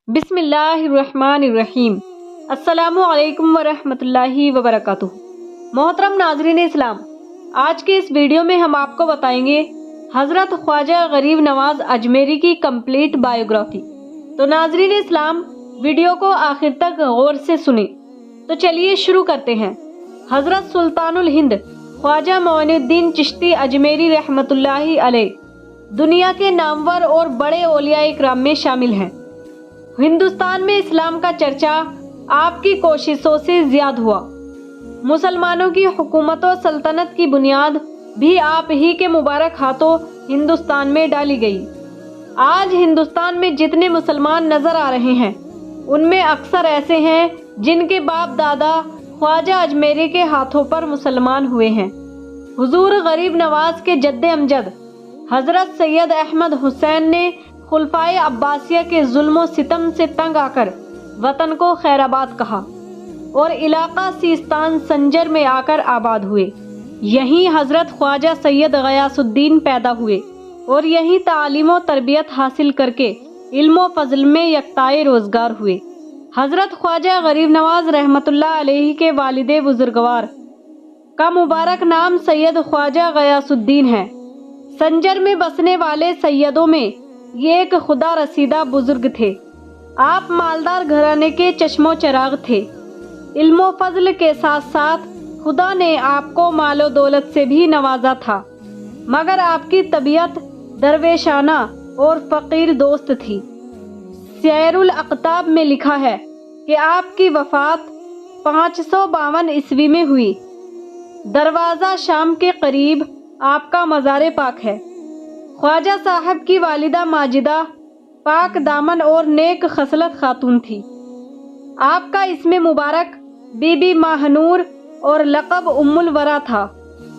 بسم اللہ الرحمن الرحیم۔ السلام علیکم ورحمۃ اللہ وبرکاتہ۔ محترم ناظرین اسلام، آج کے اس ویڈیو میں ہم آپ کو بتائیں گے حضرت خواجہ غریب نواز اجمیری کی کمپلیٹ بائیوگرافی۔ تو ناظرین اسلام، ویڈیو کو آخر تک غور سے سنیں۔ تو چلیے شروع کرتے ہیں۔ حضرت سلطان الہند خواجہ معین الدین چشتی اجمیری رحمۃ اللہ علیہ دنیا کے نامور اور بڑے اولیاء اکرام میں شامل ہیں۔ ہندوستان میں اسلام کا چرچا آپ کی کوششوں سے زیادہ ہوا۔ مسلمانوں کی حکومت و سلطنت کی بنیاد بھی آپ ہی کے مبارک ہاتھوں ہندوستان میں ڈالی گئی۔ آج ہندوستان میں جتنے مسلمان نظر آ رہے ہیں ان میں اکثر ایسے ہیں جن کے باپ دادا خواجہ اجمیری کے ہاتھوں پر مسلمان ہوئے ہیں۔ حضور غریب نواز کے جد امجد حضرت سید احمد حسین نے خلفائے عباسیہ کے ظلم و ستم سے تنگ آ کر وطن کو خیر آباد کہا اور علاقہ سیستان سنجر میں آ کر آباد ہوئے۔ یہیں حضرت خواجہ سید غیاث الدین پیدا ہوئے اور یہیں تعلیم و تربیت حاصل کر کے علم و فضل میں یکتائے روزگار ہوئے۔ حضرت خواجہ غریب نواز رحمۃ اللہ علیہ کے والد بزرگوار کا مبارک نام سید خواجہ غیاث الدین ہے۔ سنجر میں بسنے والے سیدوں میں یہ ایک خدا رسیدہ بزرگ تھے۔ آپ مالدار گھرانے کے چشم و چراغ تھے۔ علم و فضل کے ساتھ ساتھ خدا نے آپ کو مال و دولت سے بھی نوازا تھا، مگر آپ کی طبیعت درویشانہ اور فقیر دوست تھی۔ سیر الاقطاب میں لکھا ہے کہ آپ کی وفات 552 عیسوی میں ہوئی۔ دروازہ شام کے قریب آپ کا مزار پاک ہے۔ خواجہ صاحب کی والدہ ماجدہ پاک دامن اور نیک خصلت خاتون تھی۔ آپ کا اسم مبارک بی بی ماہنور اور لقب ام الورا تھا۔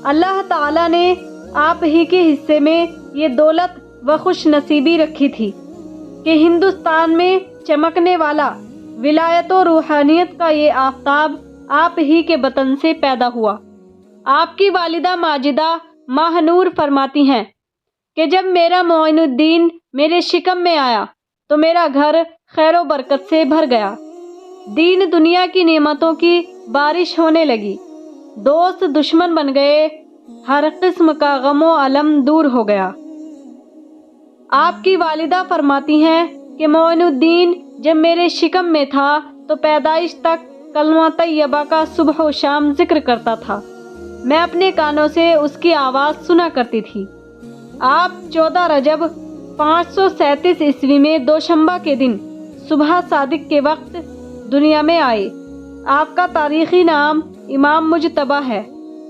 اللہ تعالیٰ نے آپ ہی کے حصے میں یہ دولت و خوش نصیبی رکھی تھی کہ ہندوستان میں چمکنے والا ولایت و روحانیت کا یہ آفتاب آپ ہی کے بطن سے پیدا ہوا۔ آپ کی والدہ ماجدہ ماہنور فرماتی ہیں کہ جب میرا معین الدین میرے شکم میں آیا تو میرا گھر خیر و برکت سے بھر گیا۔ دین دنیا کی نعمتوں کی بارش ہونے لگی۔ دوست دشمن بن گئے۔ ہر قسم کا غم و الم دور ہو گیا۔ آپ کی والدہ فرماتی ہیں کہ معین الدین جب میرے شکم میں تھا تو پیدائش تک کلمہ طیبہ کا صبح و شام ذکر کرتا تھا۔ میں اپنے کانوں سے اس کی آواز سنا کرتی تھی۔ آپ 14 رجب 537 عیسوی میں دوشنبہ کے دن صبح صادق کے وقت دنیا میں آئے۔ آپ کا تاریخی نام امام مجتبیٰ ہے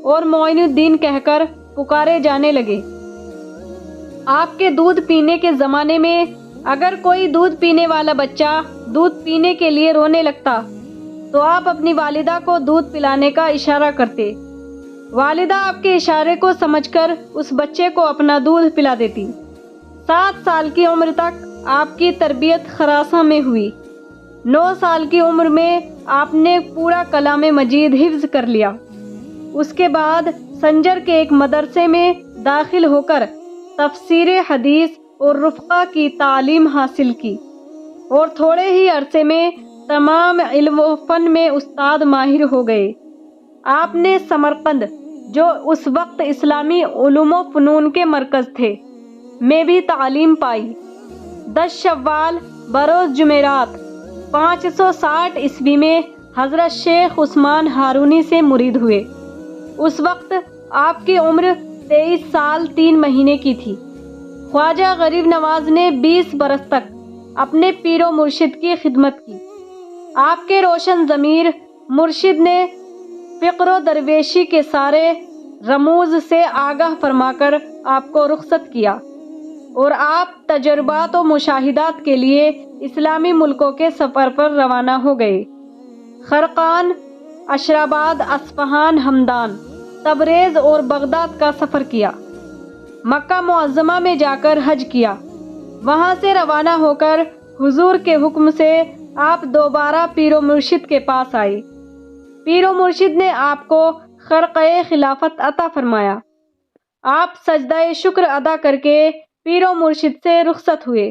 اور معین الدین کہہ کر پکارے جانے لگے۔ آپ کے دودھ پینے کے زمانے میں اگر کوئی دودھ پینے والا بچہ دودھ پینے کے لیے رونے لگتا تو آپ اپنی والدہ کو دودھ پلانے کا اشارہ کرتے۔ والدہ آپ کے اشارے کو سمجھ کر اس بچے کو اپنا دودھ پلا دیتی۔ 7 سال کی عمر تک آپ کی تربیت خراساں میں ہوئی۔ 9 سال کی عمر میں آپ نے پورا کلام مجید حفظ کر لیا۔ اس کے بعد سنجر کے ایک مدرسے میں داخل ہو کر تفسیر حدیث اور رفقہ کی تعلیم حاصل کی اور تھوڑے ہی عرصے میں تمام علم و فن میں استاد ماہر ہو گئے۔ آپ نے سمرقند، جو اس وقت اسلامی علوم و فنون کے مرکز تھے، میں بھی تعلیم پائی۔ 10 شوال بروز جمعرات 560 عیسوی میں حضرت شیخ عثمان ہارونی سے مرید ہوئے۔ اس وقت آپ کی عمر 23 سال 3 مہینے کی تھی۔ خواجہ غریب نواز نے 20 برس تک اپنے پیر و مرشد کی خدمت کی۔ آپ کے روشن ضمیر مرشد نے فقر و درویشی کے سارے رموز سے آگاہ فرما کر آپ کو رخصت کیا اور آپ تجربات و مشاہدات کے لیے اسلامی ملکوں کے سفر پر روانہ ہو گئے۔ خرقان، اشراباد، اصفہان، ہمدان، تبریز اور بغداد کا سفر کیا۔ مکہ معظمہ میں جا کر حج کیا۔ وہاں سے روانہ ہو کر حضور کے حکم سے آپ دوبارہ پیر و مرشد کے پاس آئے۔ پیر و مرشد نے آپ کو خرقۂ خلافت عطا فرمایا۔ آپ سجدہ شکر ادا کر کے پیر و مرشد سے رخصت ہوئے۔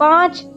5